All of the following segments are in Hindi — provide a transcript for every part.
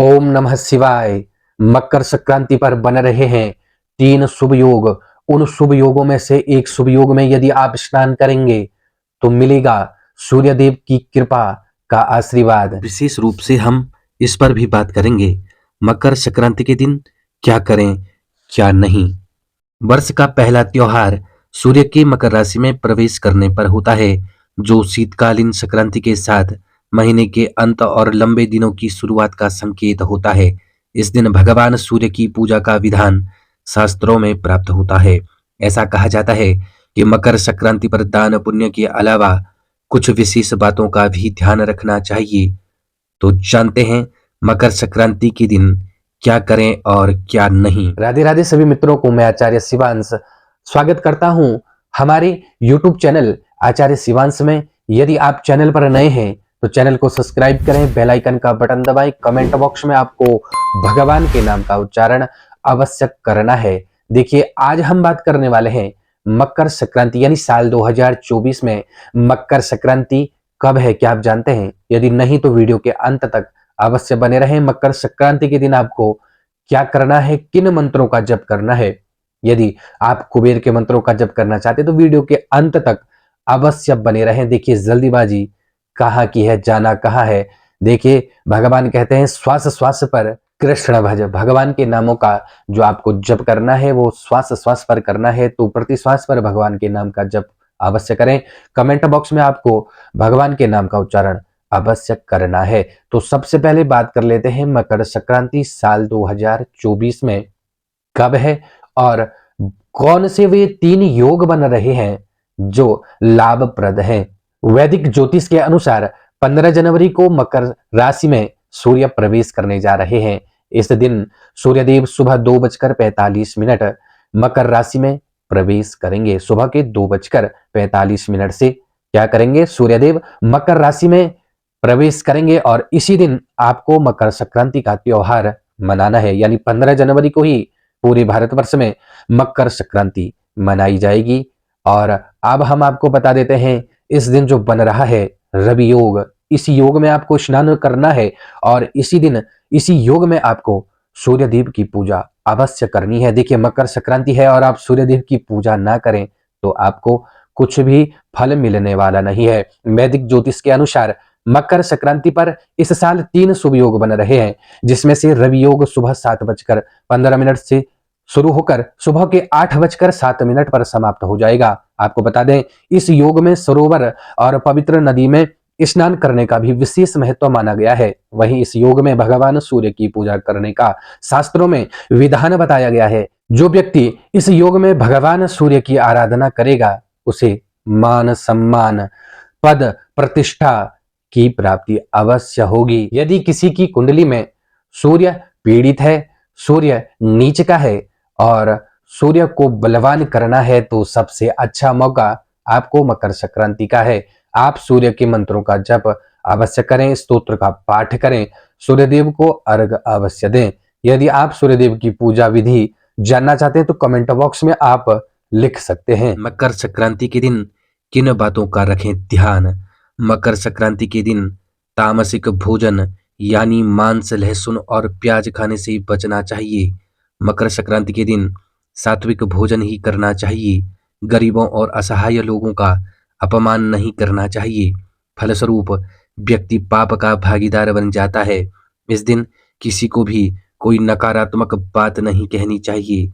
ओम नमः शिवाय। मकर संक्रांति पर बन रहे हैं 3 शुभ योग। उन शुभ योगों में से एक शुभ योग में यदि आप स्नान करेंगे तो मिलेगा सूर्यदेव की कृपा का आशीर्वाद। विशेष रूप से हम इस पर भी बात करेंगे मकर संक्रांति के दिन क्या करें क्या नहीं। वर्ष का पहला त्योहार सूर्य के मकर राशि में प्रवेश करने पर होता है, जो शीतकालीन संक्रांति के साथ महीने के अंत और लंबे दिनों की शुरुआत का संकेत होता है। इस दिन भगवान सूर्य की पूजा का विधान शास्त्रों में प्राप्त होता है। ऐसा कहा जाता है कि मकर संक्रांति पर दान पुण्य के अलावा कुछ विशेष बातों का भी ध्यान रखना चाहिए। तो जानते हैं मकर संक्रांति के दिन क्या करें और क्या नहीं। राधे राधे सभी मित्रों को मैं आचार्य शिवांश स्वागत करता हूं हमारे YouTube चैनल आचार्य शिवांश में। यदि आप चैनल पर नए हैं तो चैनल को सब्सक्राइब करें, बेल आइकन का बटन दबाएं। कमेंट बॉक्स में आपको भगवान के नाम का उच्चारण अवश्य करना है। देखिए, आज हम बात करने वाले हैं मकर संक्रांति यानी साल 2024 में मकर संक्रांति कब है, क्या आप जानते हैं? यदि नहीं तो वीडियो के अंत तक अवश्य बने रहें। मकर संक्रांति के दिन आपको क्या करना है, किन मंत्रों का जप करना है। यदि आप कुबेर के मंत्रों का जप करना चाहते तो वीडियो के अंत तक अवश्य बने रहें। देखिए, जल्दीबाजी कहाँ की है, जाना कहाँ है। देखिए, भगवान कहते हैं श्वास श्वास पर कृष्ण भज। भगवान के नामों का जो आपको जप करना है वो श्वास श्वास पर करना है, तो प्रति श्वास पर भगवान के नाम का जप अवश्य करें। कमेंट बॉक्स में आपको भगवान के नाम का उच्चारण अवश्य करना है। तो सबसे पहले बात कर लेते हैं मकर संक्रांति साल 2024 में कब है और कौन से वे 3 योग बन रहे हैं जो लाभप्रद हैं। वैदिक ज्योतिष के अनुसार 15 जनवरी को मकर राशि में सूर्य प्रवेश करने जा रहे हैं। इस दिन सूर्यदेव सुबह 2:45 मकर राशि में प्रवेश करेंगे। सुबह के 2:45 से क्या करेंगे, सूर्यदेव मकर राशि में प्रवेश करेंगे और इसी दिन आपको मकर संक्रांति का त्योहार मनाना है। यानी 15 जनवरी को ही पूरे भारतवर्ष में मकर संक्रांति मनाई जाएगी। और अब हम आपको बता देते हैं इस दिन जो बन रहा है रवि योग, इस योग में आपको स्नान करना है और इसी दिन इसी योग में आपको सूर्यदेव की पूजा अवश्य करनी है। देखिए, मकर संक्रांति है और आप सूर्यदेव की पूजा ना करें तो आपको कुछ भी फल मिलने वाला नहीं है। वैदिक ज्योतिष के अनुसार मकर संक्रांति पर इस साल 3 शुभ योग बन रहे हैं, जिसमें से रवि योग सुबह 7:15 से शुरू होकर सुबह के 8:07 पर समाप्त हो जाएगा। आपको बता दें, इस योग में सरोवर और पवित्र नदी में स्नान करने का भी विशेष महत्व माना गया है। वहीं इस योग में भगवान सूर्य की पूजा करने का शास्त्रों में विधान बताया गया है। जो व्यक्ति इस योग में भगवान सूर्य की आराधना करेगा उसे मान सम्मान पद प्रतिष्ठा की प्राप्ति अवश्य होगी। यदि किसी की कुंडली में सूर्य पीड़ित है, सूर्य नीच का है और सूर्य को बलवान करना है तो सबसे अच्छा मौका आपको मकर संक्रांति का है। आप सूर्य के मंत्रों का जप अवश्य करें, स्तोत्र का पाठ करें, सूर्यदेव को अर्घ अवश्य दें। यदि आप सूर्यदेव की पूजा विधि जानना चाहते हैं तो कमेंट बॉक्स में आप लिख सकते हैं। मकर संक्रांति के दिन किन बातों का रखें ध्यान। मकर संक्रांति के दिन तामसिक भोजन यानी मांस, लहसुन और प्याज खाने से बचना चाहिए। मकर संक्रांति के दिन सात्विक भोजन ही करना चाहिए। गरीबों और असहाय लोगों का अपमान नहीं करना चाहिए। फलस्वरूप व्यक्ति पाप का भागीदार बन जाता है। इस दिन किसी को भी कोई नकारात्मक बात नहीं कहनी चाहिए।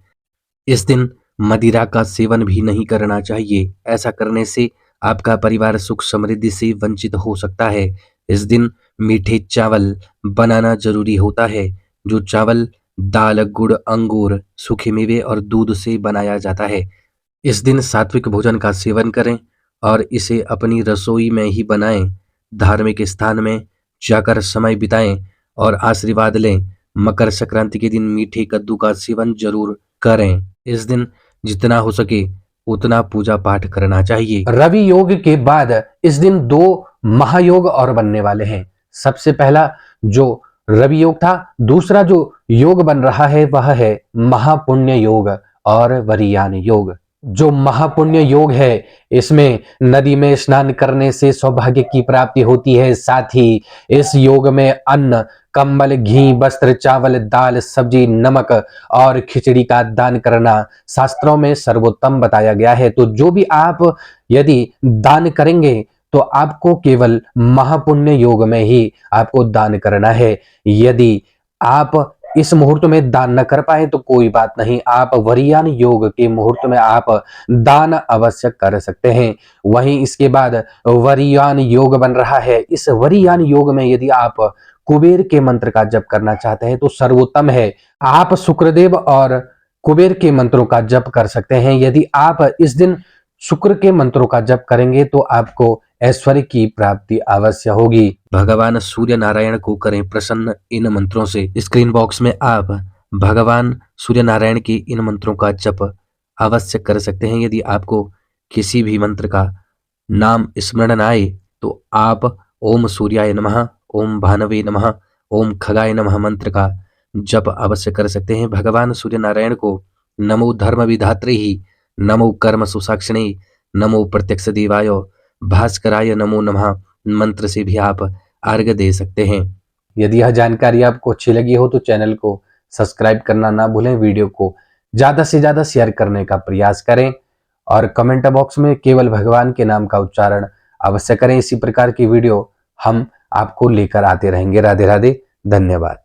इस दिन मदिरा का सेवन भी नहीं करना चाहिए। ऐसा करने से आपका परिवार सुख समृद्धि से वंचित हो सकता है। इस दिन मीठे चावल बनाना जरूरी होता है। जो चावल दाल, गुड़, अंगूर, सूखे मेवे और दूध से बनाया जाता है। इस दिन सात्विक भोजन का सेवन करें और इसे अपनी रसोई में ही बनाएं। धार्मिक स्थान में जाकर समय बिताएं और आशीर्वाद लें। मकर संक्रांति के दिन मीठे कद्दू का सेवन जरूर करें। इस दिन जितना हो सके उतना पूजा पाठ करना चाहिए। रवि योग के बाद इस दिन 2 महायोग और बनने वाले हैं। सबसे पहला जो रवि योग था, दूसरा जो योग बन रहा है वह है महापुण्य योग और वरीयान योग। जो महापुण्य योग है इसमें नदी में स्नान करने से सौभाग्य की प्राप्ति होती है। साथ ही इस योग में अन्न कंबल, घी, वस्त्र, चावल, दाल, सब्जी, नमक और खिचड़ी का दान करना शास्त्रों में सर्वोत्तम बताया गया है। तो जो भी आप यदि दान करेंगे तो आपको केवल महापुण्य योग में ही आपको दान करना है। यदि आप इस मुहूर्त में दान न कर पाए तो कोई बात नहीं, आप वरीयान योग के मुहूर्त में आप दान अवश्य कर सकते हैं। वहीं इसके बाद वरीयान योग बन रहा है। इस वरीयान योग में यदि आप कुबेर के मंत्र का जप करना चाहते हैं तो सर्वोत्तम है, आप शुक्रदेव और कुबेर के मंत्रों का जप कर सकते हैं। यदि आप इस दिन शुक्र के मंत्रों का जप करेंगे तो आपको ऐश्वर्य की प्राप्ति अवश्य होगी। भगवान सूर्य नारायण को करें प्रसन्न इन मंत्रों से। स्क्रीन बॉक्स में आप भगवान सूर्य नारायण के इन मंत्रों का जप अवश्य कर सकते हैं। यदि आपको किसी भी मंत्र का नाम स्मरण न आए तो आप ओम सूर्याय नमः, ओम भानवे नमः, ओम खगाय नमः मंत्र का जप अवश्य कर सकते हैं। भगवान सूर्य नारायण को नमो धर्म विधात्रे ही, नमो कर्म सुसाक्षिणे, नमो प्रत्यक्ष देवाय, भास्कराय नमो नमः मंत्र से भी आप अर्घ्य दे सकते हैं। यदि यह जानकारी आपको अच्छी लगी हो तो चैनल को सब्सक्राइब करना ना भूलें, वीडियो को ज्यादा से ज्यादा शेयर करने का प्रयास करें और कमेंट बॉक्स में केवल भगवान के नाम का उच्चारण अवश्य करें। इसी प्रकार की वीडियो हम आपको लेकर आते रहेंगे। राधे राधे, धन्यवाद।